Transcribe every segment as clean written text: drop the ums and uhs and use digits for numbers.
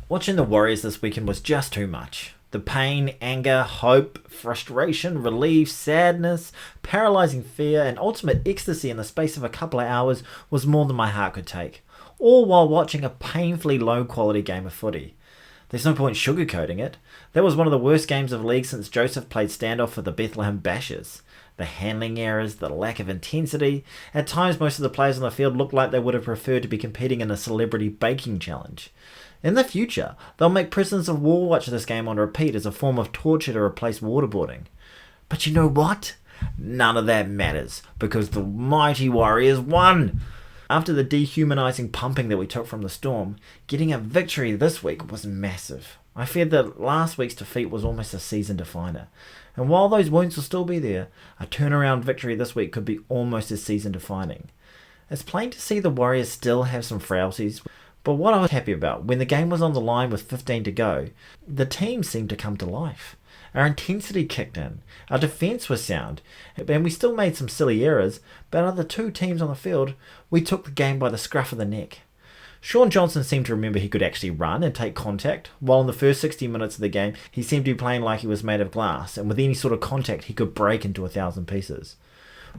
Watching the Warriors this weekend was just too much. The pain, anger, hope, frustration, relief, sadness, paralysing fear, and ultimate ecstasy in the space of a couple of hours was more than my heart could take. All while watching a painfully low quality game of footy. There's no point sugarcoating it. That was one of the worst games of league since Joseph played standoff for the Bethlehem Bashers. The handling errors, the lack of intensity. At times most of the players on the field looked like they would have preferred to be competing in a celebrity baking challenge. In the future, they'll make Prisoners of War watch this game on repeat as a form of torture to replace waterboarding. But you know what? None of that matters, because the mighty Warriors won! After the dehumanising pumping that we took from the Storm, getting a victory this week was massive. I feared that last week's defeat was almost a season definer. And while those wounds will still be there, a turnaround victory this week could be almost as season defining. It's plain to see the Warriors still have some frailties, but what I was happy about, when the game was on the line with 15 to go, the team seemed to come to life. Our intensity kicked in, our defence was sound, and we still made some silly errors, but out of the two teams on the field, we took the game by the scruff of the neck. Shaun Johnson seemed to remember he could actually run and take contact, while in the first 60 minutes of the game, he seemed to be playing like he was made of glass, and with any sort of contact, he could break into 1,000 pieces.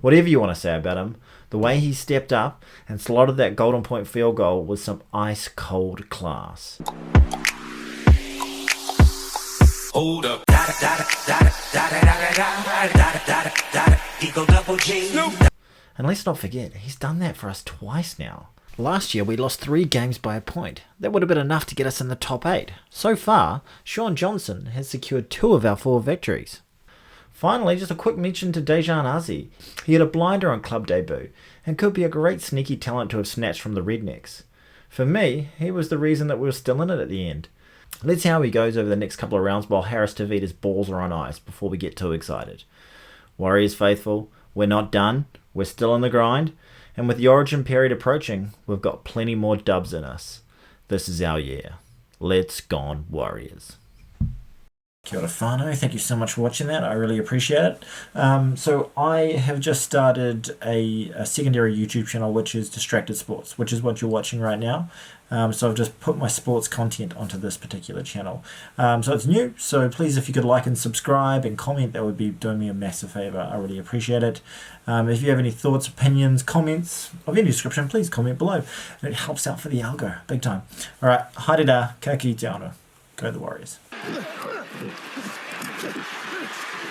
Whatever you want to say about him, the way he stepped up and slotted that golden point field goal was some ice-cold class. Hold up. And let's not forget, he's done that for us twice now. Last year we lost 3 games by a point. That would have been enough to get us in the top 8. So far, Shaun Johnson has secured 2 of our 4 victories. Finally, just a quick mention to Dejan Azi. He had a blinder on club debut, and could be a great sneaky talent to have snatched from the Rednecks. For me, he was the reason that we were still in it at the end. Let's see how he goes over the next couple of rounds while Harris Tavita's balls are on ice before we get too excited. Warriors faithful, we're not done, we're still in the grind, and with the origin period approaching, we've got plenty more dubs in us. This is our year. Let's gone Warriors. Kia ora whānau, thank you so much for watching that, I really appreciate it. So I have just started a secondary YouTube channel which is Distracted Sports, which is what you're watching right now. So I've just put my sports content onto this particular channel. So it's new, so please if you could like and subscribe and comment, that would be doing me a massive favour, I really appreciate it. If you have any thoughts, opinions, comments of any description, please comment below. It helps out for the algo, big time. Alright, haere rā, ka kite anō. Go the Warriors.